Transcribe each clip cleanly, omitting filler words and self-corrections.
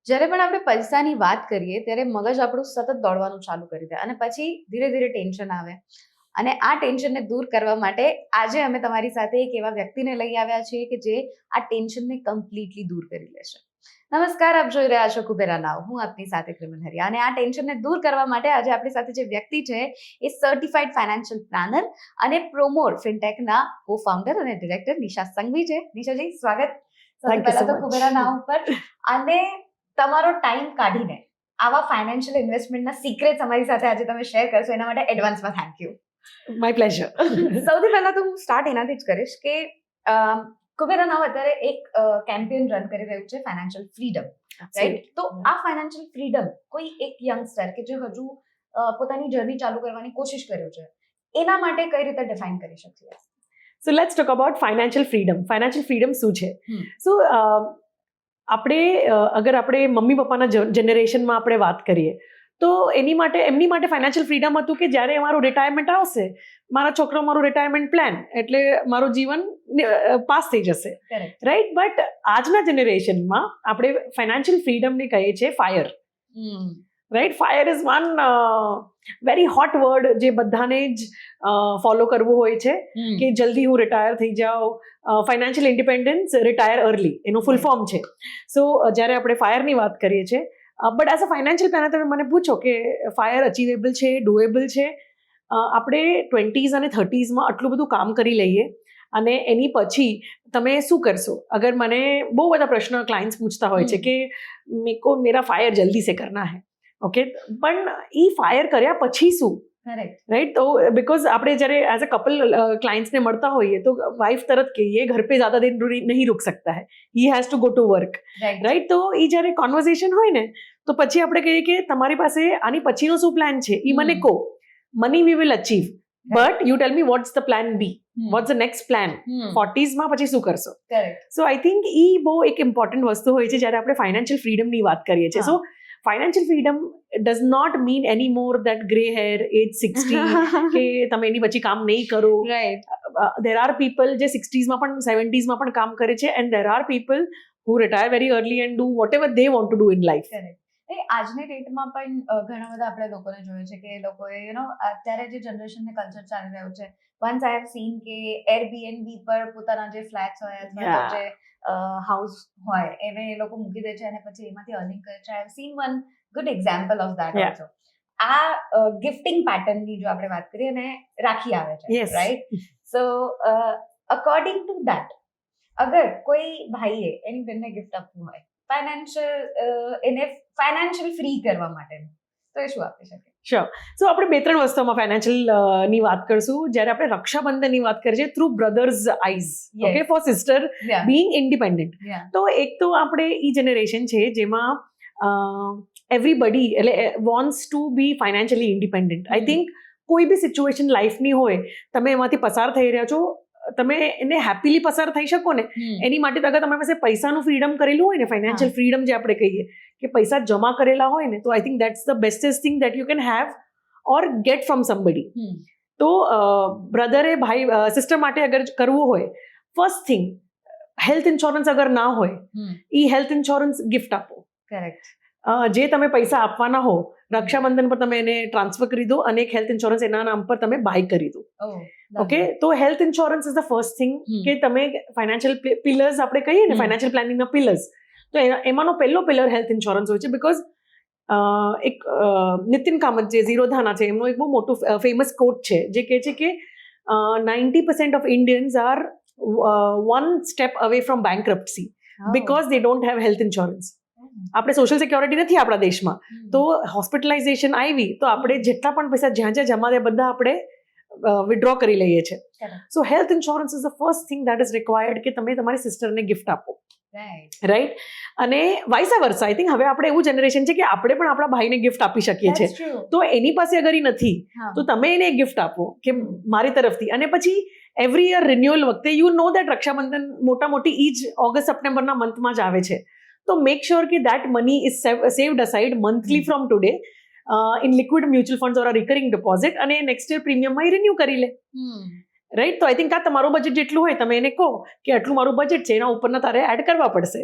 જ્યારે પણ આપણે પૈસાની વાત કરીએ ત્યારે મગજ આપણું સતત દોડવાનું ચાલુ કરી દે અને પછી ધીરે ધીરે ટેન્શન આવે. અને આ ટેન્શનને દૂર કરવા માટે આજે અમે તમારી સાથે એક એવા વ્યક્તિને લઈ આવ્યા છીએ કે જે આ ટેન્શનને કમ્પ્લીટલી દૂર કરી લેશે. નમસ્કાર, આપ જોઈ રહ્યા છો કુબેરા નાવ. હું આપની સાથે ક્રિમન હરિયા. અને આ ટેન્શનને દૂર કરવા માટે આજે આપણી સાથે જે વ્યક્તિ છે એ સર્ટિફાઈડ ફાઇનાન્શિયલ પ્લાનર અને પ્રોમોડ ફિનટેકના કો ફાઉન્ડર અને ડિરેક્ટર નિશા સંઘવી છે. નિશાજી, સ્વાગત સૌથી પહેલા તો કુબેરા નાવ ઉપર. અને તમારો ટાઈમ કાઢીને આવા ફાઇનાન્શિયલ ઇન્વેસ્ટમેન્ટના સિક્રેટ્સ અમારી સાથે આજે તમે શેર કરશો એના માટે એડવાન્સમાં થેન્ક યુ. My pleasure. સૌથી પહેલા તો હું સ્ટાર્ટ એનાથી જ કરીશ કે કુબેરા નાવ અત્યારે એક કેમ્પેન રન કરી રહ્યું છે ફાઇનાન્શિયલ ફ્રીડમ, રાઈટ? તો આ ફાઇનાન્શિયલ ફ્રીડમ કોઈ એક યંગસ્ટર કે જે હજુ પોતાની જર્ની ચાલુ કરવાની કોશિશ કર્યો છે એના માટે કઈ રીતે ડિફાઇન કરી શકીએ? So let's talk about financial freedom. Financial freedom શું છે? સો આપણે અગર આપણે મમ્મી પપ્પાના જનરેશનમાં આપણે વાત કરીએ તો એમની માટે ફાઇનાન્શિયલ ફ્રીડમ હતું કે જ્યારે મારું રિટાયરમેન્ટ આવશે, મારા છોકરો મારું રિટાયરમેન્ટ પ્લાન, એટલે મારું જીવન પાસ થઈ જશે, રાઈટ? બટ આજના જનરેશનમાં આપણે ફાઇનાન્શિયલ ફ્રીડમને કહીએ છીએ fire, right? Fire is one very hot word જે બધાને જ ફોલો કરવું હોય છે કે જલ્દી હું રિટાયર થઈ જાઉં. ફાઇનાન્શિયલ ઇન્ડિપેન્ડન્સ, રિટાયર અર્લી એનું ફૂલ ફોર્મ છે. સો જ્યારે આપણે ફાયરની વાત કરીએ છીએ, but as a financial planner તમે મને પૂછો કે ફાયર અચીવેબલ છે, ડુએબલ છે? આપણે 20s અને 30sમાં આટલું બધું કામ કરી લઈએ અને એની પછી તમે શું કરશો? અગર મને બહુ બધા પ્રશ્નો ક્લાયન્ટ્સ પૂછતા હોય છે કે મેકો મેરા ફાયર જલ્દી સે કરના હૈ, ઓકે, પણ એ ફાયર કર્યા પછી શું? રાઈટ? તો बिकॉज આપણે જ્યારે એઝ અ કપલ ક્લાયન્ટ્સને મળતા હોઈએ તો વાઇફ તરત કહીએ ઘર पे ज़्यादा दिन नहीं रुक सकता है, he has to go to work, right? તો એ જ્યારે કોન્વર્ઝેશન હોય ને તો પછી આપણે કહીએ કે તમારી પાસે આની પછીનો શું પ્લાન છે એ મને કહો. Money we will achieve, but you tell me what's the plan B, what's the next plan? 40sમાં પછી શું કરશો? સો આઈ થિંક એ બહુ એક ઇમ્પોર્ટન્ટ વસ્તુ હોય છે જ્યારે આપણે ફાઇનાન્શિયલ ફ્રીડમની વાત કરીએ છીએ. સો financial freedom does not mean anymore that grey hair, age 60 કે તમે એની પછી કામ નહીં કરો. રાઈટ. there are people જે 60sમાં પણ 70sમાં પણ કામ કરે છે, and there are people who retire very early and do whatever they want to do in life. આજની ડેટમાં પણ ઘણા બધા આપણે લોકોને જોયું છે કે એ લોકોએ અત્યારે જે જનરેશન ને કલ્ચર ચાલી રહ્યું છે, વન્સ આઈ હેવ સીન કે Airbnb પર પોતાના જે ફ્લેટ્સ હોય અથવા તો જે હાઉસ હોય એને એ લોકો મૂકી દે છે અને પછી એમાંથી અર્નિંગ કરે છે. I have seen one good example of that also. આ ગિફ્ટિંગ પેટર્નની જો આપણે વાત કરીએ અને રાખી આવે છે, right? So according to that, અગર કોઈ ભાઈએ એની બેનને ગિફ્ટ આપવું હોય એને ફાઇનાન્શિયલ ફ્રી કરવા માટે, તો એ શું આપી શકે? શ્યોર. સો આપણે 2-3 વસ્તુમાં ફાઇનાન્શિયલ ની વાત કરશું. જ્યારે આપણે રક્ષાબંધનની વાત કરીએ છીએ through brother's eyes, okay, for sister being independent. તો એક તો આપણે એ જનરેશન છે જેમાં એવરીબડી એટલે wants to be financially independent. I think કોઈ બી સિચ્યુએશન લાઈફની હોય, તમે એમાંથી પસાર થઈ રહ્યા છો, તમે એને હેપીલી પસાર થઈ શકો ને એની માટે અગર તમારી પાસે પૈસાનું ફ્રીડમ કરેલું હોય ને, ફાઇનાન્શિયલ ફ્રીડમ જે આપણે કહીએ કે પૈસા જમા કરેલા હોય ને, તો I think that's the bestest thing that you can have or get from somebody. તો બ્રધરે સિસ્ટર માટે અગર કરવું હોય, ફર્સ્ટ થિંગ હેલ્થ ઇન્સ્યોરન્સ અગર ના હોય, એ હેલ્થ ઇન્સ્યોરન્સ ગિફ્ટ આપો. કરેક્ટ. જે તમે પૈસા આપવાના હો, રક્ષાબંધન પર તમે એને ટ્રાન્સફર કરી દો અને એક હેલ્થ ઇન્સ્યોરન્સ એના નામ પર તમે બાય કરી દો. ઓકે, તો health insurance is the first thing કે તમે ફાઇનાન્શિયલ પિલર્સ આપણે કહીએ ને, ફાઇનાન્શિયલ પ્લાનિંગના પિલર્સ, તો એમાંનો પહેલો પિલર હેલ્થ ઇન્સ્યોરન્સ હોય છે. બિકોઝ એક નીતિન કામત જે ઝીરોધાના છે એમનું એક બહુ મોટું ફેમસ કોટ છે જે કહે છે કે 90% of Indians are one step away from bankruptcy because they don't have health insurance. આપણે સોશિયલ સિક્યોરિટી નથી આપણા દેશમાં, તો હોસ્પિટલાઇઝેશન આવી તો આપણે જેટલા પણ પૈસા જ્યાં જ્યાં જમા થયા બધા આપણે વિડ્રો કરી લઈએ છીએ. So health insurance is the first thing that is required કે તમે તમારી સિસ્ટરને ગિફ્ટ આપો, રાઈટ? અને વાઇસ વર્સા. આઈ થિંક હવે આપણે એવું જનરેશન છે કે આપણે પણ આપણા ભાઈને ગિફ્ટ આપી શકીએ છીએ. તો એની પાસે અગર એ નથી તો તમે એને ગિફ્ટ આપો કે મારી તરફથી. અને પછી એવરી યર રિન્યુઅલ વખતે યુ નો દેટ રક્ષાબંધન મોટી ઈ જ ઓગસ્ટ સપ્ટેમ્બરના મંથમાં જ આવે છે. તો મેક શ્યોર કે that money is saved aside monthly from today in liquid mutual funds or recurring deposit, અને નેક્સ્ટ યર પ્રીમિયમમાં રિન્યુ કરી લે, રાઈટ? તો આઈ થિંક આ તમારું બજેટ જેટલું હોય તમે એને કહો કે આટલું મારું બજેટ છે, એના ઉપરના તારે એડ કરવા પડશે,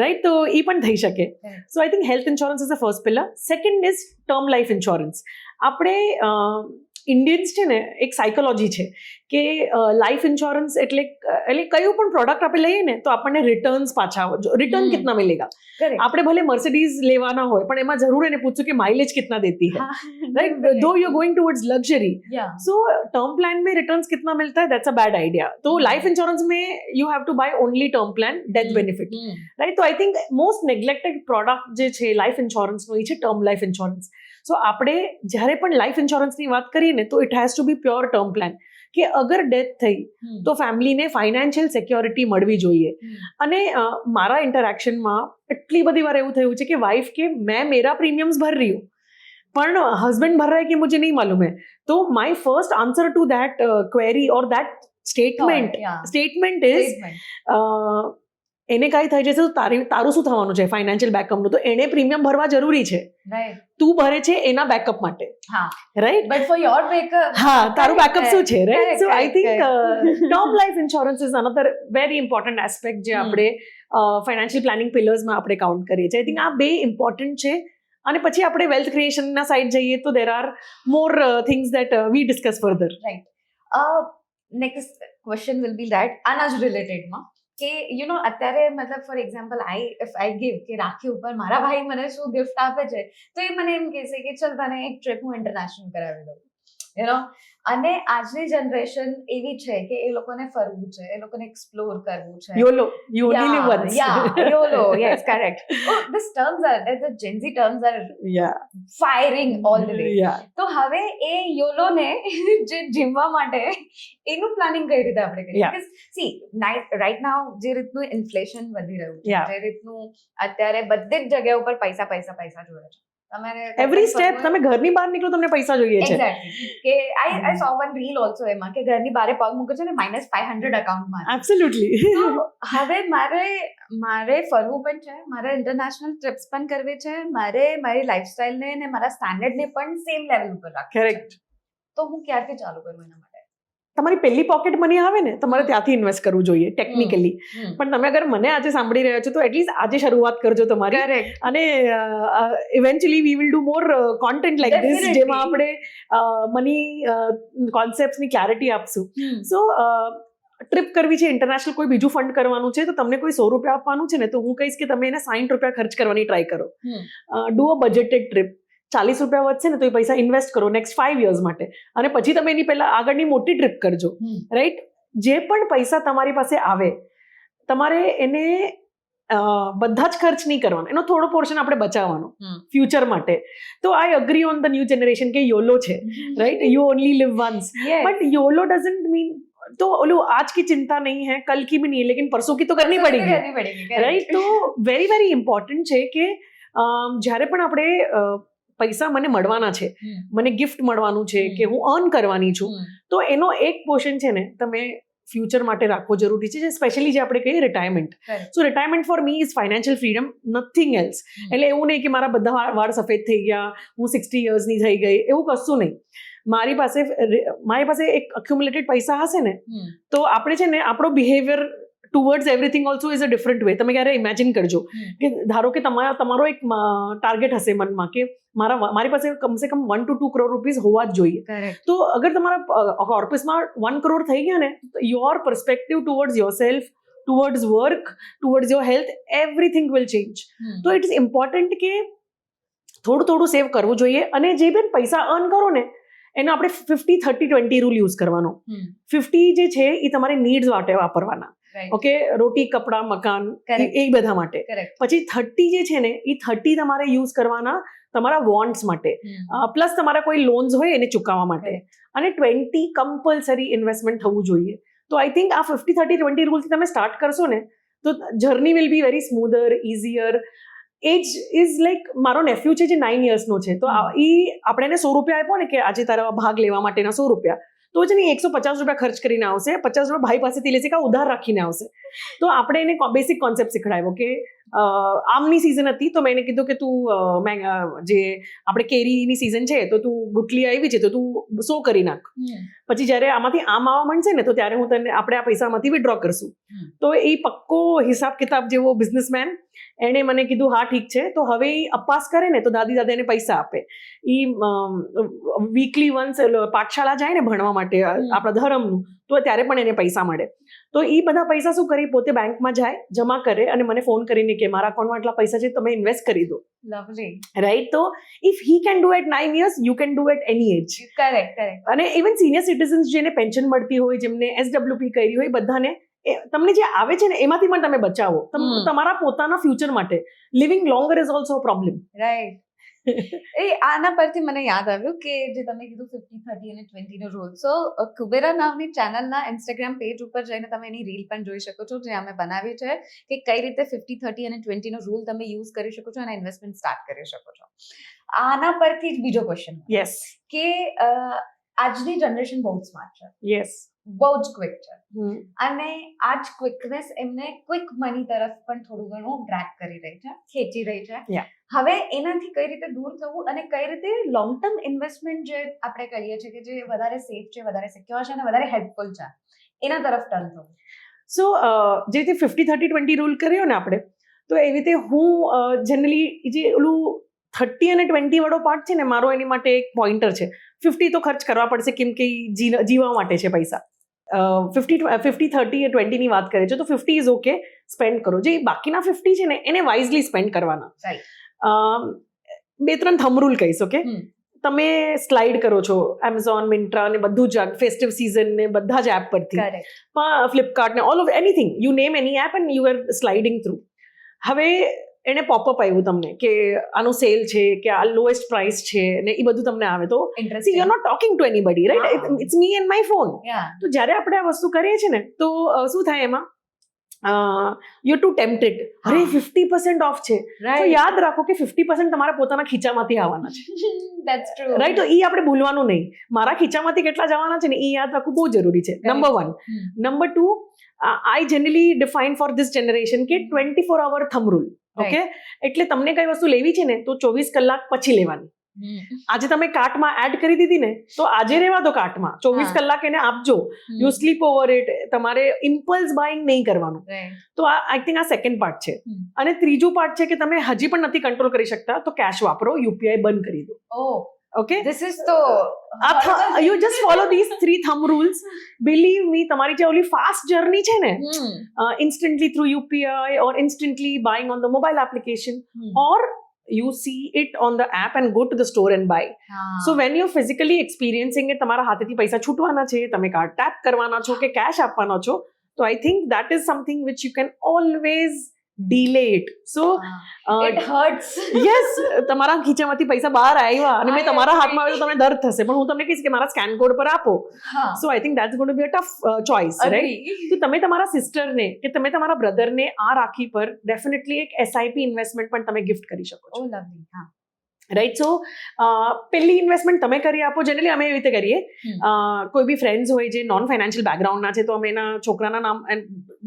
રાઈટ, તો એ પણ થઈ શકે. Correct. So I think health insurance is the first pillar. Second is term life insurance. આપણે ઇન્ડિયન્સ છે ને, એક સાયકોલોજી છે કે લાઈફ ઇન્સ્યોરન્સ એટલે કયું પણ પ્રોડક્ટ આપણે લઈએ ને તો આપણને રિટર્ન્સ પાછા રિટર્ન કિતના મિલેગા. Correct. આપણે ભલે મર્સિડીઝ લેવાના હોય પણ એમાં જરૂર એને પૂછશું કે માઇલેજ કિतना देती है, right, though you are going towards luxury. Yeah. So term plan में रिटर्न्स कितना मिलता है, दैट्स अ बैड आइडिया. तो लाइफ इंश्योरेंस में you have to buy only term plan, death benefit, right. તો I think most neglected product જે છે life ઇન્સ્યોરન્સનો એ છે ટર્મ લાઈફ ઇન્સ્યોરન્સ. સો આપણે જ્યારે પણ લાઈફ ઇન્સ્યોરન્સની વાત કરીએ ને તો it has to be pure term plan, કે અગર ડેથ થઈ તો ફેમિલીને ફાઇનાન્શિયલ સિક્યોરિટી મળવી જોઈએ. અને મારા ઇન્ટરેક્શનમાં એટલી બધી વાર એવું થયું છે કે વાइफ કે मैं मेरा प्रीमियम्स भर रही हूँ પણ હस्बैंड भर रहा है कि मुझे नहीं मालूम है. तो my first answer to that query और दैट સ્ટેટમેન્ટ ઇઝ એને કાંઈ થઈ જશે તો તારું શું થવાનું છે ફાઇનાન્શિયલ બેકઅપનું, તો એને પ્રીમિયમ ભરવા જરૂરી છે, તું ભરે છે એના બેકઅપ માટે, right. But for your backup, હા, તારું બેકઅપ શું છે, right. So I think term life insurance is another very important aspect જે આપણે ફાઇનાન્શિયલ પ્લાનિંગ પિલર્સમાં આપણે કાઉન્ટ કરીએ છીએ. આઈ થિંક આ બે ઇમ્પોર્ટન્ટ છે. અને પછી આપણે વેલ્થ ક્રિએશનના સાઇડ જઈએ તો there are more things that we discuss further. Next question will be that આના જ રિલેટેડમાં કે અત્યારે મતલબ for example if I give કે રાખી ઉપર મારા ભાઈ મને શું ગિફ્ટ આપે છે તો એ મને એમ કહેશે કે ચલ તને એક ટ્રીપ હું ઇન્ટરનેશનલ કરાવી દઉં, અને આજની જનરેશન એવી છે કે એ લોકોને ફરવું છે, એ લોકોને એક્સપ્લોર કરવું છે. YOLO, you only live once. YOLO, yes, correct. These terms are, the Gen Z terms are firing all the way. તો હવે એ YOLO ને જે જીવવા માટે એનું પ્લાનિંગ કઈ રીતે આપણે કરીએ? બીકોઝ સી રાઈટ નાઉ જે રીતનું ઇન્ફ્લેશન વધી રહ્યું છે, જે રીતનું અત્યારે બધી જ જગ્યા ઉપર પૈસા જોડે છે. એવરી સ્ટેપ તમે ઘરની બહાર નીકળો તમને પૈસા જોઈએ છે. એક્ઝેક્ટલી, કે આઈ સો વન રીલ ઓલ્સો એમાં કે ઘરની બહાર પગ મૂકે છે ને -500 અકાઉન્ટમાં. એબ્સોલ્યુટલી. હવે મારે ફરવું પણ છે, મારે ઇન્ટરનેશનલ ટ્રિપ્સ પણ કરવી છે, મારે મારી લાઈફસ્ટાઈલને ને મારા સ્ટાન્ડર્ડને પણ સેમ લેવલ ઉપર રાખવું. કરેક્ટ. તો હું ક્યારથી ચાલુ કરું એના માટે? તમારી પહેલી પોકેટ મની આવે ને તમારે ત્યાંથી ઇન્વેસ્ટ કરવું જોઈએ ટેકનિકલી. પણ તમે અગર મને આજે સાંભળી રહ્યા છો તો એટલીસ્ટ આજે શરૂઆત કરજો તમારી. કરેક્ટ. અને eventually we will do more content like this જેમાં આપણે મની કોન્સેપ્ટ્સની ક્લેરિટી આપશું. સો ટ્રીપ કરવી છે, ઇન્ટરનેશનલ કોઈ બીજું ફંડ કરવાનું છે તો તમને કોઈ 100 રૂપિયા આપવાનું છે ને તો હું કહીશ કે તમે એને 60 રૂપિયા ખર્ચ કરવાની ટ્રાય કરો. Do a બજેટેડ trip. 40 રૂપિયા વધશે ને તો એ પૈસા ઇન્વેસ્ટ કરો નેક્સ્ટ 5 years માટે, અને પછી તમે એની પહેલા આગળની મોટી ટ્રીપ કરજો, રાઈટ. જે પણ પૈસા તમારી પાસે આવે તમારે એને બધા જ ખર્ચ નહીં કરવાનો, એનો થોડો પોર્શન આપણે બચાવવાનો ફ્યુચર માટે. તો I agree on the new generation કે યોલો છે, right, you only live once. But YOLO doesn't mean तो ओलो आज की चिंता नहीं है, कल की भी नहीं है, लेकिन परसों की तो करनी पड़ेगी, राइट. तो वेरी वेरी इम्पोर्टન્ટ છે કે જ્યારે પણ આપણે પૈસા મને મળવાના છે, મને ગિફ્ટ મળવાનું છે કે હું અર્ન કરવાની છું, તો એનો એક પોર્શન છે ને તમે ફ્યુચર માટે રાખવો જરૂરી છે, સ્પેશિયલી જે આપણે કહીએ retirement. So retirement for me is financial freedom, nothing else. એટલે એવું નહીં કે મારા બધા વાળ સફેદ થઈ ગયા, હું 60 yearsની થઈ ગઈ, એવું કશું નહીં. મારી પાસે એક અક્યુમ્યુલેટેડ પૈસા હશે ને તો આપણે છે ને આપણો behaviour towards everything also is a different way. તમે ક્યારે ઇમેજિન કરજો કે ધારો કે તમારો એક ટાર્ગેટ હશે મનમાં કે મારી પાસે કમસે કમ 1 to 2 crore રૂપીઝ હોવા જ જોઈએ. તો અગર તમારા કોર્પસમાં 1 crore થઈ ગયા ને your perspective towards your self, towards work, towards your health, everything will change. તો ઇટ ઇઝ ઇમ્પોર્ટન્ટ કે થોડું સેવ કરવું જોઈએ. અને જે પણ પૈસા અર્ન કરો ને એનો આપણે 50-30-20 રૂલ યુઝ કરવાનો. 50 જે છે એ તમારે નીડ્સ માટે વાપરવાના, ઓકે, રોટી, કપડા, મકાન, એ બધા માટે. પછી 30 જે છે ને એ 30 તમારે યુઝ કરવાના તમારા વોન્ટ્સ માટે, પ્લસ તમારા કોઈ લોન્સ હોય એને ચૂકવવા માટે, અને 20 કમ્પલસરી ઇન્વેસ્ટમેન્ટ થવું જોઈએ. તો આઈ થિંક આ 50-30-20 રૂલથી તમે સ્ટાર્ટ કરશો ને તો journey will be very smoother, easier. Age is like મારો નેફ્યુ છે જે 9 yearsનો છે, તો એ આપણે એને 100 રૂપિયા આપ્યો ને કે આજે તારા ભાગ લેવા માટેના 100 રૂપિયા, તો જ નહીં 150 રૂપિયા ખર્ચ કરીને આવશે, 50 રૂપિયા ભાઈ પાસેથી લેશે કે ઉધાર રાખીને આવશે. તો આપણે એને બેસિક કોન્સેપ્ટ શીખડાવ્યો કે આમની સિઝન હતી તો મેં એને કીધું કે તું જે આપણે કેરીની સિઝન છે તો તું ગુટલી આવી છે તો તું 100 કરી નાખ. પછી જ્યારે આમાંથી આમ આવવા માંડશે ને તો ત્યારે હું તને આપણે આ પૈસામાંથી વિડ્રો કરશું. તો એ પક્કો હિસાબ કિતાબ જેવો બિઝનેસમેન, એણે મને કીધું હા ઠીક છે. તો હવે એ અપાસ કરે ને તો દાદી દાદા એને પૈસા આપે. એ વીકલી વન્સ પાઠશાળા જાય ને ભણવા માટે આપણા ધર્મનું, તો ત્યારે પણ એને પૈસા મળે. તો એ બધા પૈસા શું કરે, પોતે બેંકમાં જાય, જમા કરે અને મને ફોન કરીને કે મારા અકાઉન્ટમાં આટલા પૈસા છે તમે ઇન્વેસ્ટ કરી દો. લવલી. રાઈટ. તો if he can do at 9 years, you can do at any age. Correct. અને ઇવન સિનિયર સિટીઝન્સ જેને પેન્શન મળતી હોય, જેમને SWP કરી હોય, બધાને તમને જે આવે છે ને એમાંથી પણ તમે બચાવો તમારા પોતાના ફ્યુચર માટે. Living longer is also a problem. Right. આના પરથી મને યાદ આવ્યું કે જે તમે કીધું 50, 30 અને 20 નો રૂલ. સો કુબેરા નામની ચેનલના ઇન્સ્ટાગ્રામ પેજ ઉપર જઈને તમે એની રીલ પણ જોઈ શકો છો, જે અમે બનાવી છે કે કઈ રીતે 50, 30 અને 20 નો રૂલ તમે યુઝ કરી શકો છો અને ઇન્વેસ્ટમેન્ટ સ્ટાર્ટ કરી શકો છો. આના પરથી જ બીજો ક્વેશ્ચન. યસ. કે આજની જનરેશન બહુ સ્માર્ટ છે. યસ. બહુ જ ક્વિક છે. અને આ જ ક્વિકનેસ એમને ક્વિક મની તરફ પણ થોડું ઘણું ડ્રેગ કરી રહી છે, ખેંચી રહી છે. હવે એનાથી કઈ રીતે દૂર થવું અને કઈ રીતે લોંગ ટર્મ ઇન્વેસ્ટમેન્ટ જે આપણે કહીએ છીએ કે જે વધારે સેફ છે, વધારે સિક્યોર છે અને વધારે હેલ્પફુલ છે, એના તરફ ટર્ન થવું. સો જે રીતે 50, 30, 20 રૂલ કર્યો ને આપણે, તો એવી રીતે હું જનરલી જે ઓલું 30 અને 20 વાળો પાર્ટ છે ને મારો, એની માટે એક પોઈન્ટર છે. 50 તો ખર્ચ કરવા પડશે કેમ કે જીવવા માટે છે પૈસા. 50, 30, 20 ની વાત કરે છે તો 50 ઇઝ ઓકે, સ્પેન્ડ કરો. જે બાકીના 50 છે ને એને વાઇઝલી સ્પેન્ડ કરવાના. 2-3 થંબ રૂલ કહીશ. ઓકે. તમે સ્લાઇડ કરો છો એમેઝોન, મિન્ટ્રા ને બધું જ ફેસ્ટિવ સીઝન ને બધા જ એપ પરથી, ફ્લિપકાર્ટ ને all of anything, you name any app and you are sliding through. હવે એને પોપઅપ આવ્યું તમને કે આનું સેલ છે કે આ લોએસ્ટ પ્રાઇસ છે ને એ બધું તમને આવે તો see you are not talking to anybody, right? It's me and my phone. તો જ્યારે આપણે આ વસ્તુ કરીએ છીએ ને તો શું થાય, એમાં યુ ટુ ટેમ્પટેડ. અરે 50% ઓફ છે, તો યાદ રાખો કે 50% તમારા પોતાના ખીચામાંથી આવવાના છે. That's true. રાઈટ. તો એ આપણે ભૂલવાનું નહીં. મારા ખીચામાંથી કેટલા જવાના છે ને એ યાદ રાખવું બહુ જરૂરી છે. Number 1. Number 2, I generally define for this generation કે 24 hour થંબ રૂલ. ઓકે. એટલે તમને કઈ વસ્તુ લેવી છે ને તો 24 કલાક પછી લેવાની. આજે તમે કાર્ટમાં એડ કરી દીધી ને તો આજે રહેવા દો કાર્ટમાં, 24 કલાક એને આપજો. You slip over it. તમારે ઇમ્પલ્સ બાઇંગ નહીં કરવાનું. તો આઈ થિંક આ સેકન્ડ પાર્ટ છે. અને ત્રીજું પાર્ટ છે કે તમે હજી પણ નથી કંટ્રોલ કરી શકતા તો કેશ વાપરો, યુપીઆઈ બંધ કરી દો. Okay, this is the you just follow these 3 thumb rules. Believe me, તમારી જે ઓલી ફાસ્ટ જર્ની છે ને, instantly through UPI or instantly buying on the mobile application, or you see it on the app and go to the store and buy. So when you're physically experiencing it, તમારા હાથેથી પૈસા છૂટવાના છે, તમે card tap કરવાના છો કે cache આપવાનો છો, તો I think that is something which you can always delay it. So it hurts. Yes, તમારા ખીચામાંથી પૈસા બહાર આવ્યા અને મેં તમારા હાથમાં આવ્યો તો તમને દર્દ થશે, પણ હું તમને કહીશ કે મારા સ્કેન કોડ પર આપો. So I think that's going to be a tough choice, right? તો તમે તમારા સિસ્ટરને કે તમે તમારા બ્રધરને આ રાખી પર ડેફિનેટલી એક SIP ઇન્વેસ્ટમેન્ટ પણ તમે ગિફ્ટ કરી શકો છો. રાઈટ. સો પહેલી ઇન્વેસ્ટમેન્ટ તમે કરી આપો. જનરલી અમે એવી રીતે કરીએ, કોઈ બી ફ્રેન્ડ્સ હોય જે નોન ફાઇનાન્શિયલ બેકગ્રાઉન્ડના છે તો અમે એના છોકરાના નામ,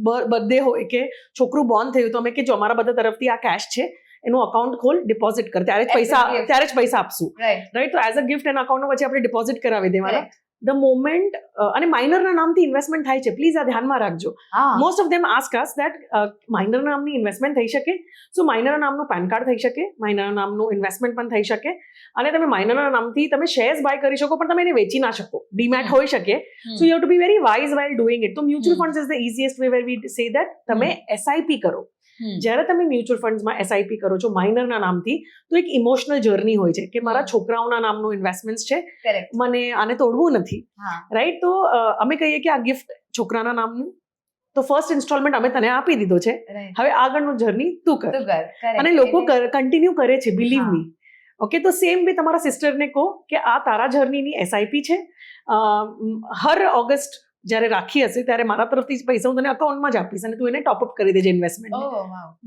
બર્થડે હોય કે છોકરું બોર્ન થયું તો અમે કે જો અમારા બધા તરફથી આ કેશ છે, એનું અકાઉન્ટ ખોલ, ડિપોઝિટ કર, ત્યારે જ પૈસા આપશું. રાઈટ. તો એઝ અ ગિફ્ટ એના અકાઉન્ટમાં પછી આપણે ડિપોઝિટ કરાવી દેવાના. ધ મોમેન્ટ, અને માઇનરના નામથી ઇન્વેસ્ટમેન્ટ થાય છે, પ્લીઝ આ ધ્યાનમાં રાખજો. Most of them ask us that minor નામની ઇન્વેસ્ટમેન્ટ થઈ શકે. સો માઇનરના નામનું પેન કાર્ડ થઈ શકે, માઇનરના નામનું ઇન્વેસ્ટમેન્ટ પણ થઈ શકે, અને તમે માઇનરના નામથી તમે શેર્સ બાય કરી શકો પણ તમે એને વેચી ના શકો. ડીમેટ હોઈ શકે. So you have to be very wise while doing it. તો mutual funds is the easiest way where we say that તમે SIP કરો. જ્યારે તમે મ્યુચ્યુઅલ ફંડ્સમાં SIP કરો છો માઇનરના નામથી, તો એક ઇમોશનલ જર્ની હોય છે કે મારા છોકરાઓના નામનું ઇન્વેસ્ટમેન્ટ છે, મને આને તોડવું નથી. રાઈટ. તો અમે કહીએ કે આ ગિફ્ટ છોકરાના નામનું, તો ફર્સ્ટ ઇન્સ્ટોલમેન્ટ અમે તને આપી દીધો છે, હવે આગળનું જર્ની તું કર. અને લોકો કન્ટિન્યુ કરે છે, બિલીવ મી. ઓકે. તો સેમ વે તમારા સિસ્ટરને કહો કે આ તારા જર્નીની SIP છે, હર ઓગસ્ટ જ્યારે રાખી હશે ત્યારે મારા તરફથી પૈસા હું તને અકાઉન્ટમાં જ આપીશ અને તું એને ટોપઅપ કરી દેજે investment.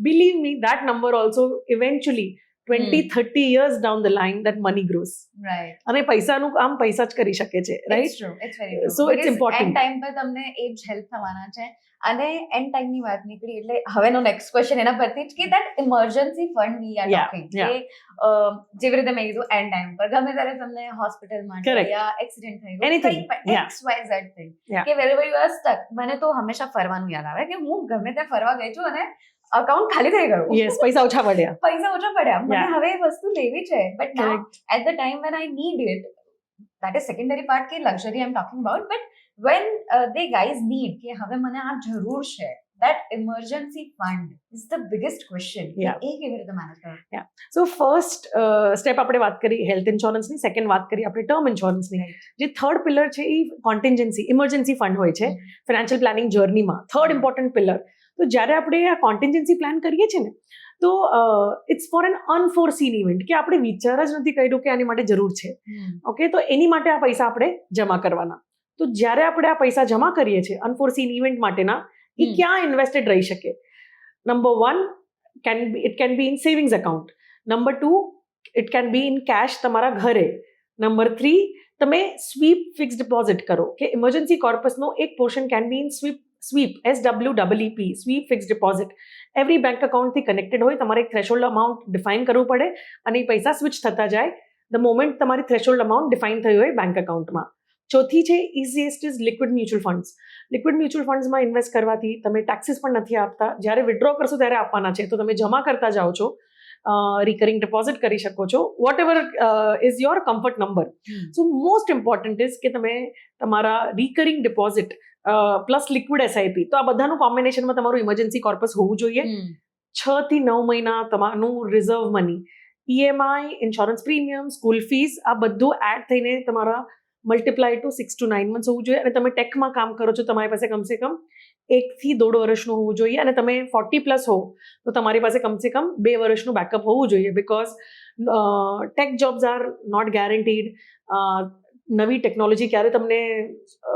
Believe me, that number also eventually 20-30 years down the line that money grows. Right. અને પૈસાનું કામ પૈસા જ કરી શકે છે, right? It's true. It's very true. So it's Because important. end time પર તમને એ જ હેલ્પ થવાના છે. અને એન્ડ ટાઈમ ની વાત નીકળી એટલે હવેનો નેક્સ્ટ ક્વેશ્ચન એના પરથી જ કે that emergency fund we are Yeah, talking yeah. કે જેવી રીતે મેં કીધું એન્ડ ટાઈમ પર ગમે ત્યારે તમને હોસ્પિટલ માટે Correct. યા એક્સિડન્ટ થઈ ગયું Anything. કંઈ પણ Yeah. XYZ thing Yeah. કે wherever you are stuck. મને તો હંમેશા ફરવાનું યાદ આવે કે હું ગમે ત્યાં ફરવા ગઈ છું અને અકાઉન્ટ ખાલી થઈ ગયું. યસ, પૈસા ઓછા પડ્યા. પૈસા ઓછા પડ્યા. મને Yeah. હવે એ વસ્તુ લેવી છે but now Correct. at the time when I need it, that is secondary part કે luxury I'm talking about, but when they guys need કે હવે મને આ જરૂર છે, that emergency fund is the biggest question. Yeah. એ કેવી રીતે manage કરો? સો ફર્સ્ટ સ્ટેપ આપણે વાત કરી હેલ્થ ઇન્સ્યોરન્સની, સેકન્ડ વાત કરી આપણે ટર્મ ઇન્સ્યોરન્સની. જે થર્ડ પિલર છે એ કોન્ટિન્જન્સી ઇમરજન્સી ફંડ હોય છે ફાઇનાન્શિયલ પ્લાનિંગ જર્નીમાં. Third important pillar. તો જ્યારે આપણે આ કોન્ટિન્જન્સી પ્લાન કરીએ છીએ ને તો ઇટ્સ ફોર એન અનફોરસીન ઇવેન્ટ કે આપણે વિચાર જ નથી કર્યું કે આની માટે જરૂર છે. ઓકે, તો એની માટે આ પૈસા આપણે જમા કરવાના. તો જ્યારે આપણે આ પૈસા જમા કરીએ છીએ અનફોરસીન ઇવેન્ટ માટેના, એ ક્યાં ઇન્વેસ્ટેડ રહી શકે? Number 1 it can be in savings account. Number 2 it can be in cash તમારા ઘરે. નંબર 3 તમે સ્વીપ ફિક્સ ડિપોઝિટ કરો કે ઇમરજન્સી કોર્પસનો એક portion can be in sweep SWEEP sweep fix deposit. Every bank એકાઉન્ટથી કનેક્ટેડ હોય. તમારે એક થ્રેશોલ્ડ અમાઉન્ટ ડિફાઇન કરવું પડે અને એ પૈસા સ્વિચ થતા જાય ધ મોમેન્ટ તમારી થ્રેશોલ્ડ અમાઉન્ટ ડિફાઇન થઈ હોય બેંક એકાઉન્ટમાં. ચોથી છે easiest is liquid mutual funds. Liquid mutual ફંડ્સમાં ઇન્વેસ્ટ કરવાથી તમે ટેક્સીસ પણ નથી આપતા. જ્યારે વિડ્રો કરશો ત્યારે આપવાના છે, તો તમે જમા કરતા જાઓ છો, રિકરિંગ ડિપોઝિટ કરી શકો છો, whatever is your comfort number. So most important is કે તમે તમારા recurring deposit plus liquid SIP, તો આ બધાનું કોમ્બિનેશનમાં તમારું ઇમરજન્સી કોર્પસ હોવું જોઈએ. 6 થી 9 મહિના તમારું reserve money, EMI, insurance premium, school fees, આ બધું એડ થઈને તમારા મલ્ટીપ્લાય ટુ 6 to 9 months હોવું જોઈએ. અને તમે ટેકમાં કામ કરો છો, તમારી પાસે કમસે કમ 1 થી 1.5 વર્ષનું હોવું જોઈએ. અને તમે 40+ હો તો તમારી પાસે કમસે કમ 2 વર્ષનું બેકઅપ હોવું જોઈએ. Because tech jobs are not guaranteed. નવી ટેકનોલોજી ક્યારે તમને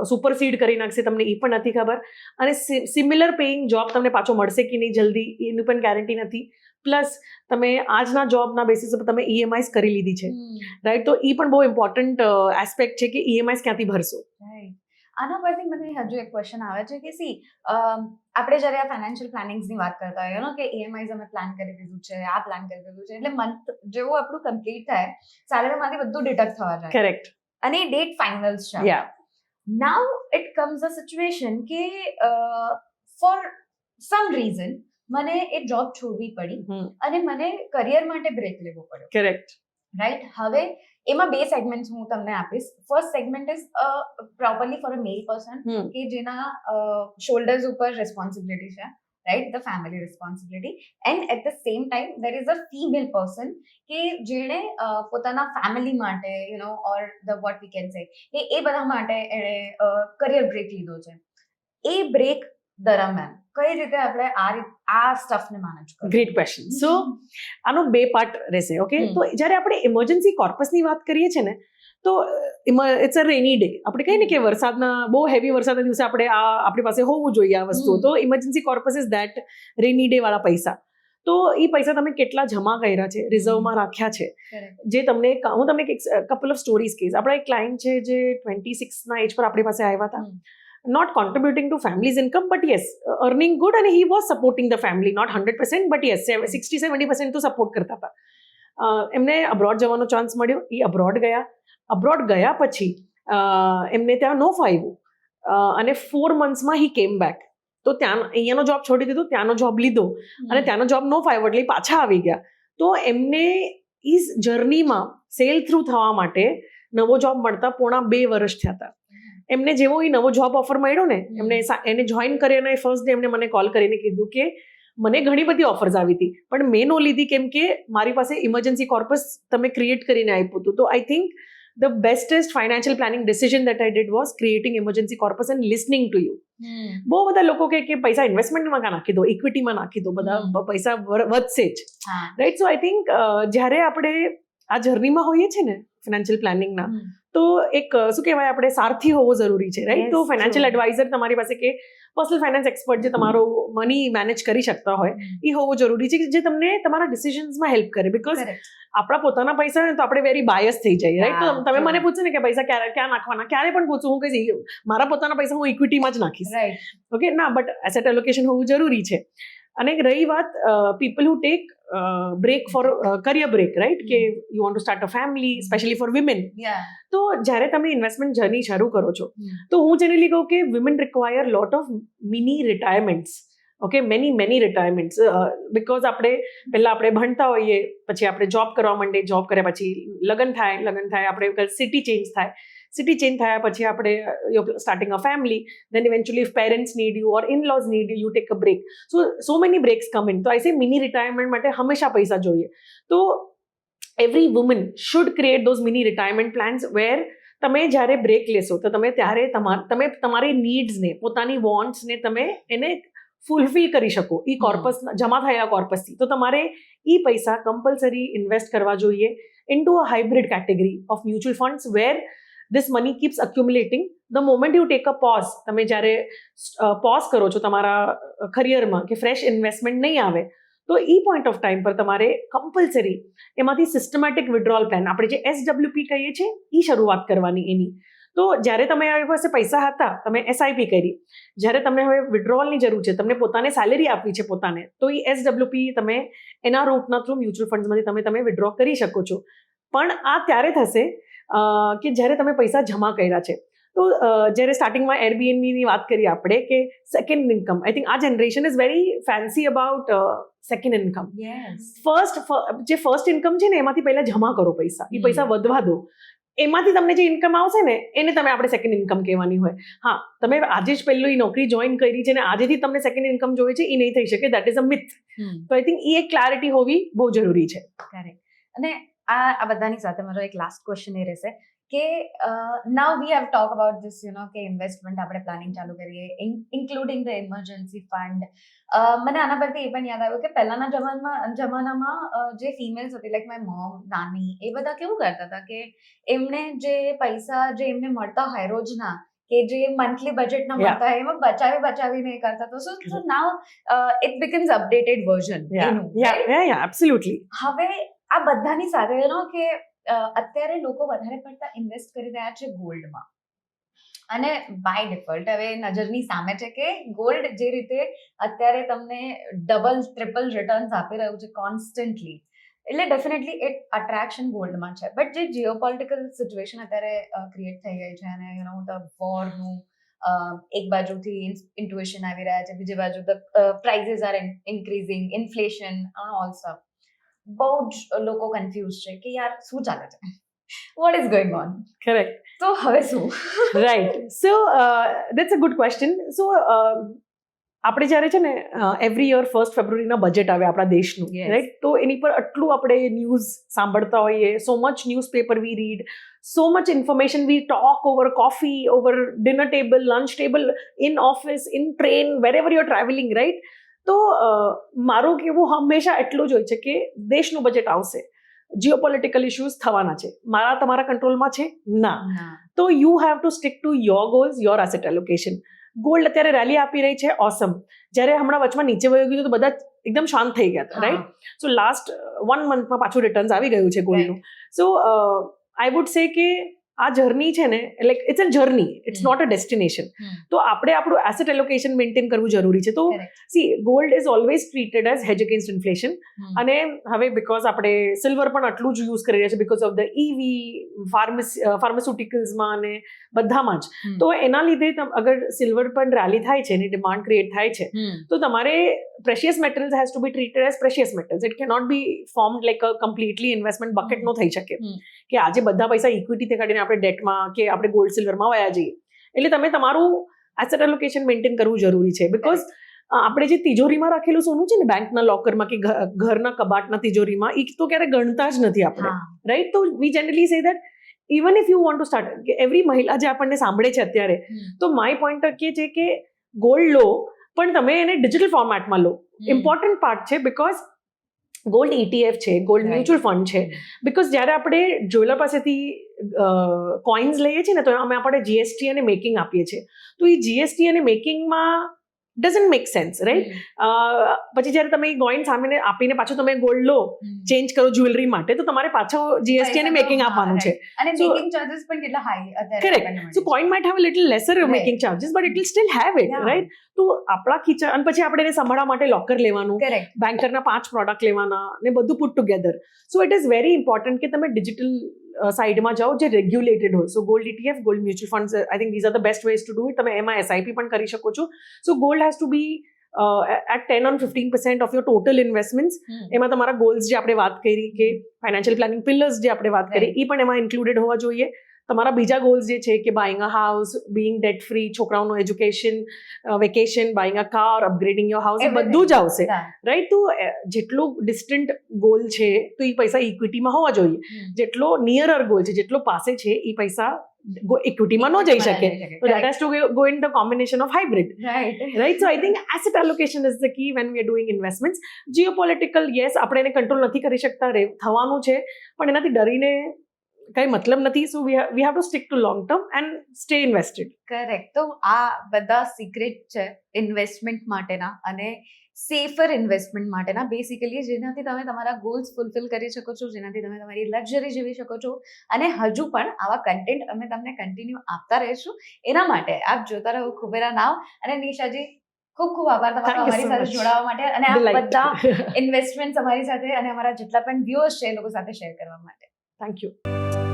સુપરસીડ કરી નાખશે તમને એ પણ નથી ખબર. અને સિમિલર પેઇંગ જોબ તમને પાછો મળશે કે નહીં જલ્દી એની પણ ગેરંટી નથી. પ્લસ તમે આજના જોબના બેસિસ પર તમે EMIs કરી લીધી છે, રાઈટ? તો એ પણ બહુ ઇમ્પોર્ટન્ટ એસ્પેક્ટ છે કે EMIs ક્યાંથી ભરશો. આના પરથી મને હજુ એક ક્વેશ્ચન આવે છે કે સી આપણે જ્યારે આ ફાઇનાન્શિયલ પ્લાનિંગ્સની વાત કરતા હોઈએ કે EMIs અમે પ્લાન કરી દીધું છે, આ પ્લાન કરી દીધું છે, એટલે મંથ જેવું આપણું કમ્પ્લીટ થાય સેલેરીમાંથી બધું ડિડક્ટ થવા જાય. કરેક્ટ. અને ડેટ ફાઇનલ છે. યા નાઉ ઇટ કમ્સ અ સિચ્યુએશન કે ફોર સમ રીઝન મને એ જોબ છોડવી પડી અને મને કરિયર માટે બ્રેક લેવો પડ્યો. કરેક્ટ. રાઈટ. હવે એમાં 2 સેગમેન્ટ્સ હું તમને આપીશ. First segment is properly for a male person કે જેના શોલ્ડર્સ ઉપર રિસ્પોન્સિબિલિટી છે, right, the family responsibility. And at the same time there is a female person કે જેણે પોતાના ફેમિલી માટે or the what we can say કે એ બધા માટે એણે કરિયર બ્રેક લીધો છે. એ બ્રેક દરમિયાન કઈ રીતે આપણે આ સ્ટફને મેનેજ કરવું? Great question. સો આનો 2 પાર્ટ રહેશે. ઓકે, તો જ્યારે આપણે ઇમરજન્સી કોર્પસની વાત કરીએ છીએ ને તો ઇટ્સ અ રેની ડે. આપણે કહીએ ને કે વરસાદના બહુ હેવી વરસાદના દિવસે આપણી પાસે હોવું જોઈએ આ વસ્તુઓ. તો emergency corpus is that rainy day વાળા પૈસા. તો એ પૈસા તમે કેટલા જમા કર્યા છે, રિઝર્વમાં રાખ્યા છે, જે તમને હું તમને એક કપલ ઓફ સ્ટોરીઝ કહીશ. આપણા એક ક્લાયન્ટ છે જે 26ના એજ પર આપણી પાસે આવ્યા હતા. Not contributing to family's income, but yes, earning good, and he was supporting the family, not 100%, but yes, 60-70% તો સપોર્ટ કરતા હતા. એમને અબ્રોડ જવાનો ચાન્સ મળ્યો, એ અબ્રોડ ગયા. અબ્રોડ ગયા પછી એમને ત્યાં નો ફાવ્યું અને 4 monthsમાં હી કેમ બેક. તો ત્યાં અહીંયાનો જોબ છોડી દીધો, ત્યાંનો જોબ લીધો અને ત્યાંનો જોબ નો ફાવ્યો એટલે પાછા આવી ગયા. તો એમને ઈ જર્નીમાં સેલ થ્રુ થવા માટે નવો જોબ મળતા પોણા 2 વર્ષ થયા હતા. એમને જેવો એ નવો જોબ ઓફર મળ્યો ને, એને જોઈન કરી અને ફર્સ્ટ ડે એમને મને કોલ કરીને કીધું કે મને ઘણી બધી ઓફર્સ આવી હતી પણ મેં નો લીધી કેમ કે મારી પાસે ઇમરજન્સી કોર્પસ તમે ક્રિએટ કરીને આપ્યું હતું. તો I think the bestest financial planning decision that I did was creating emergency corpus and listening to you. બહુ બધા લોકો કે પૈસા ઇન્વેસ્ટમેન્ટમાં નાખી દો, ઇક્વિટીમાં નાખી દો, બધા પૈસા વધશે જ, રાઈટ? સો આઈ થિંક જ્યારે આપણે આ જર્નીમાં હોઈએ છીએ ને ફાઇનાન્શિયલ પ્લાનિંગના, તો એક શું કહેવાય આપણે સારથી હોવો જરૂરી છે, રાઈટ? તો ફાઇનાન્શિયલ એડવાઇઝર તમારી પાસે કે પર્સનલ ફાઇનાન્સ એક્સપર્ટ જે તમારો મની મેનેજ કરી શકતા હોય એ હોવું જરૂરી છે, જે તમને તમારા ડિસિઝન્સમાં હેલ્પ કરે. બીકોઝ આપણા પોતાના પૈસા હોય ને તો આપણે વેરી બાયસ થઈ જઈએ, રાઈટ? તો તમે મને પૂછો ને કે પૈસા ક્યાં નાખવાના, ક્યારે પણ પૂછું, હું કહીશ મારા પોતાના પૈસા હું ઇક્વિટીમાં જ નાખીશ, ઓકે ના, બટ એસેટ એલોકેશન હોવું જરૂરી છે. અને રહી વાત people who take break for career break, right, કે you want to start a family, specially for women. તો જ્યારે તમે ઇન્વેસ્ટમેન્ટ જર્ની શરૂ કરો છો તો હું જનરલી કહું કે women require lot of mini retirements, okay, many retirements. Because પહેલા આપણે ભણતા હોઈએ, પછી આપણે જોબ કરવા માંડીએ, જોબ કર્યા પછી લગ્ન થાય, આપણે સિટી ચેન્જ થયા પછી આપણે starting a family, then eventually if parents need you or in-laws need you, you take a break. So many breaks come in. So I say mini retirement માટે હંમેશા પૈસા જોઈએ. તો every woman should create those mini retirement plans where તમે જ્યારે break લેશો તો તમે ત્યારે તમે તમારી નીડ્સને, પોતાની વોન્ટ્સને તમે એને ફૂલફિલ કરી શકો એ કોર્પસ જમા થયેલા કોર્પસથી. તો તમારે એ પૈસા કમ્પલસરી ઇન્વેસ્ટ કરવા જોઈએ into a hybrid category of mutual funds where this money keeps accumulating. The moment you take a pause, તમે જ્યારે પોઝ કરો છો તમારા કરિયરમાં કે ફ્રેશ ઇન્વેસ્ટમેન્ટ નહીં આવે, તો એ પોઈન્ટ ઓફ ટાઈમ પર તમારે કમ્પલસરી એમાંથી સિસ્ટમેટિક વિડ્રોલ પ્લાન, આપણે જે SWP કહીએ છીએ, એ શરૂઆત કરવાની એની. તો જ્યારે તમારી પાસે પૈસા હતા, તમે SIP કરી, જ્યારે તમને હવે વિડ્રોવલની જરૂર છે, તમને પોતાને સેલેરી આપવી છે પોતાને, તો એ SWP તમે એના રૂટના થ્રુ મ્યુચ્યુઅલ ફંડ્સમાંથી તમે વિડ્રો કરી શકો છો. પણ આ ત્યારે થશે કે જ્યારે તમે પૈસા જમા કર્યા છે. તો જ્યારે સ્ટાર્ટિંગમાં એરબીએનબીની વાત કરીએ આપણે કે સેકન્ડ ઇન્કમ, આઈ થિંક આ generation is very fancy about second income. First income છે ને એમાંથી પહેલા જમા કરો પૈસા, એ પૈસા વધવા દો, એમાંથી તમને જે ઇન્કમ આવશે ને એને તમે આપણે સેકન્ડ ઇન્કમ કહેવાની હોય. હા, તમે આજે જ પહેલું એ નોકરી જોઈન કરી છે ને આજેથી તમને સેકન્ડ ઇન્કમ જોઈએ છે, એ નહીં થઈ શકે, દેટ ઇઝ અ મિથ. તો આઈ થિંક એ એક ક્લેરિટી હોવી બહુ જરૂરી છે. અને આ બધાની સાથે મારો એક લાસ્ટ ક્વેશ્ચન એ રહેશે કે now we have talk about this, કે ઇન્વેસ્ટમેન્ટ આપણે પ્લાનિંગ ચાલુ કરીએ, ઇન્ક્લુડિંગ ધ ઇમરજન્સી ફંડ. મને આના પરથી એ પણ યાદ આવ્યું કે પહેલાના જમાનામાં જે ફિમેલ્સ હતી, લાઈક માય મોમ, નાની, એ બધા કેવું કરતા હતા કે એમને જે પૈસા જે એમને મળતા હોય રોજના, કે જે મંથલી બજેટના મળતા હોય, એમાં બચાવીને એ કરતા હતા. સો નાઉ ઇટ બીકમ્સ અપડેટેડ વર્ઝન એનું. એબ્સોલ્યુટલી. હવે આ બધાની સાથે કે અત્યારે લોકો વધારે પડતા ઇન્વેસ્ટ કરી રહ્યા છે ગોલ્ડમાં, અને બાય ડિફોલ્ટ હવે નજરની સામે છે કે ગોલ્ડ જે રીતે અત્યારે તમને ડબલ ટ્રિપલ રિટર્ન્સ આપી રહ્યું છે કોન્સ્ટન્ટલી, એટલે ડેફિનેટલી એક અટ્રેક્શન ગોલ્ડમાં છે. બટ જે જીઓપોલિટિકલ સિચ્યુએશન અત્યારે ક્રિએટ થઈ ગઈ છે, અને ધ વોરનું એક બાજુથી ઇન્ટ્યુએશન આવી રહ્યા છે, બીજી બાજુ the prices are increasing, inflation, all stuff, બહુ જ લોકો કન્ફ્યુઝ છે કે યાર શું ચાલે છે, what is going on. Correct. તો હવે શું? Right. So that's a good question. So આપણે જ્યારે છે ને એવરી યર 1 ફેબ્રુઆરીના બજેટ આવે આપણા દેશનું, રાઈટ, તો એની પર આટલું આપણે ન્યૂઝ સાંભળતા હોઈએ, so much newspaper we read, so much information we talk over coffee, over dinner table, lunch table, in office, in train, wherever you are travelling, right. તો મારું કહેવું હંમેશા એટલું જ હોય છે કે દેશનું બજેટ આવશે, જીઓપોલિટિકલ ઇશ્યુઝ થવાના છે, તમારા કંટ્રોલમાં છે ના. તો you have two stick to your goals, your asset allocation. Gold અત્યારે રેલી આપી રહી છે, ઓસમ. જ્યારે હમણાં વચમાં નીચે વયું ગયું તો બધા એકદમ શાંત થઈ ગયા હતા, રાઈટ. સો લાસ્ટ 1 મંથમાં પાછું રિટર્ન્સ આવી ગયું છે ગોલ્ડનું. સો આઈ વુડ સે કે આ જર્ની છે ને, like it's a journey, it's not a destination. તો આપણે આપણું એસેટ એલોકેશન મેન્ટેન કરવું જરૂરી છે. તો C, gold is always treated as Hage against inflation. અને હવે બિકોઝ આપણે સિલ્વર પણ આટલું જ યુઝ કરી રહ્યા છે બિકોઝ ઓફ ધ EV, ફાર્માસ્યુટિકલ્સમાં અને બધામાં જ. તો એના લીધે અગર સિલ્વર પણ રેલી થાય છે, એની ડિમાન્ડ ક્રિએટ થાય છે, તો તમારે precious metals has to be treated as precious metals. It cannot be formed like a completely investment bucket નો થઈ શકે કે આજે બધા પૈસા ઇક્વિટીથી કાઢીને આપણે ડેટમાં કે આપણે ગોલ્ડ સિલ્વરમાં વયા જઈએ. એટલે તમે તમારું એસેટ એલોકેશન મેન્ટેન કરવું જરૂરી છે. બિકોઝ આપણે જે તિજોરીમાં રાખેલું સોનું છે ને, બેંકના લોકરમાં કે ઘરના કબાટના તિજોરીમાં, એ તો ક્યારે ગણતા જ નથી આપણે, રાઈટ. તો we generally say that even if you want to start, કે એવરી મહિલા જે આપણને સાંભળે છે અત્યારે, તો માય પોઈન્ટ કે છે કે ગોલ્ડ લો, પણ તમે એને ડિજિટલ ફોર્મેટમાં લો. ઇમ્પોર્ટન્ટ પાર્ટ છે બિકોઝ ગોલ્ડ ETF છે, ગોલ્ડ મ્યુચ્યુઅલ ફંડ છે. બિકોઝ જ્યારે આપણે જ્વેલર પાસેથી કોઇન્સ લઈએ છીએ ને, તો અમે આપણે GST અને મેકિંગ આપીએ છીએ. તો એ GST અને મેકિંગમાં ડઝન્ટ મેક સેન્સ, રાઈટ? પછી જ્યારે તમે કોઈન સામે આપીને પાછું તમે ગોલ્ડ લો, ચેન્જ કરો જ્વેલરી માટે, તો તમારે પાછો જીએસટી અને મેકિંગ આપવાનું છે. અને So- મેકિંગ ચાર્जेस પણ કેટલા હાઈ અત્યારે Correct. આપણને મળે So છે. coin might have a little lesser Right. making charges, but it will still have it, Yeah. right? તો આપણા ખીચા અને પછી આપણે એને સંભાળવા માટે લોકર લેવાનું, Correct. બેન્કરના 5 પ્રોડક્ટ લેવાના ને બધું put together. So it is very important કે તમે ડિજિટલ સાઇડમાં જાઓ જે રેગ્યુલેટેડ હોય. So gold ETF, gold mutual funds, I think these are the best ways to do it. તમે એમાં SIP પણ કરી શકો છો. So gold has to be at 10 or 15% of your total investments. એમાં તમારા ગોલ્સ જે આપણે વાત કરી કે ફાઇનાન્શિયલ પ્લાનિંગ પિલર્સ જે આપણે વાત કરી એ પણ એમાં ઇન્ક્લુડેડ હોવા જોઈએ. તમારા બીજા ગોલ્સ જે છે કે buying a house, being debt free, છોકરાઓનું education, vacation, buying a car, upgrading your house, એ બધું જ આવશે, રાઈટ? તો જેટલો ડિસ્ટન્ટ ગોલ છે તો એ પૈસા ઇક્વિટીમાં હોવા જોઈએ. જેટલો નિયરર ગોલ છે, જેટલો પાસે છે એ પૈસા ઇક્વિટીમાં ન જઈ શકે. So that has to go in the combination of hybrid. Right? So I think asset allocation is the key when we are doing investments. Geopolitical, yes, આપણે એને કંટ્રોલ નથી કરી શકતા, થવાનું છે, પણ એનાથી ડરીને કઈ મતલબ નથી. સો we have to stick to long term and stay invested. Correct. તો આ બધા સિક્રેટ છે ઇન્વેસ્ટમેન્ટ માટેના અને સેફર ઇન્વેસ્ટમેન્ટ માટેના, બેસિકલી જેનાથી તમે તમારા ગોલ્સ ફૂલફિલ કરી શકો છો, જેનાથી તમે તમારી લક્ઝરી જીવી શકો છો. અને હજુ પણ આવા કન્ટેન્ટ અમે તમને કન્ટિન્યુ આપતા રહીશું. એના માટે આપ જોતા રહો ખુબેરા નાવ. અને નિશાજી, ખૂબ ખૂબ આભાર તમારો Thank you અમારી so સાથે much. જોડાવા માટે અને આ Delight. બધા ઇન્વેસ્ટમેન્ટ અમારી સાથે અને અમારા જેટલા પણ વ્યુઅર્સ છે એ લોકો સાથે શેર કરવા માટે. Thank you.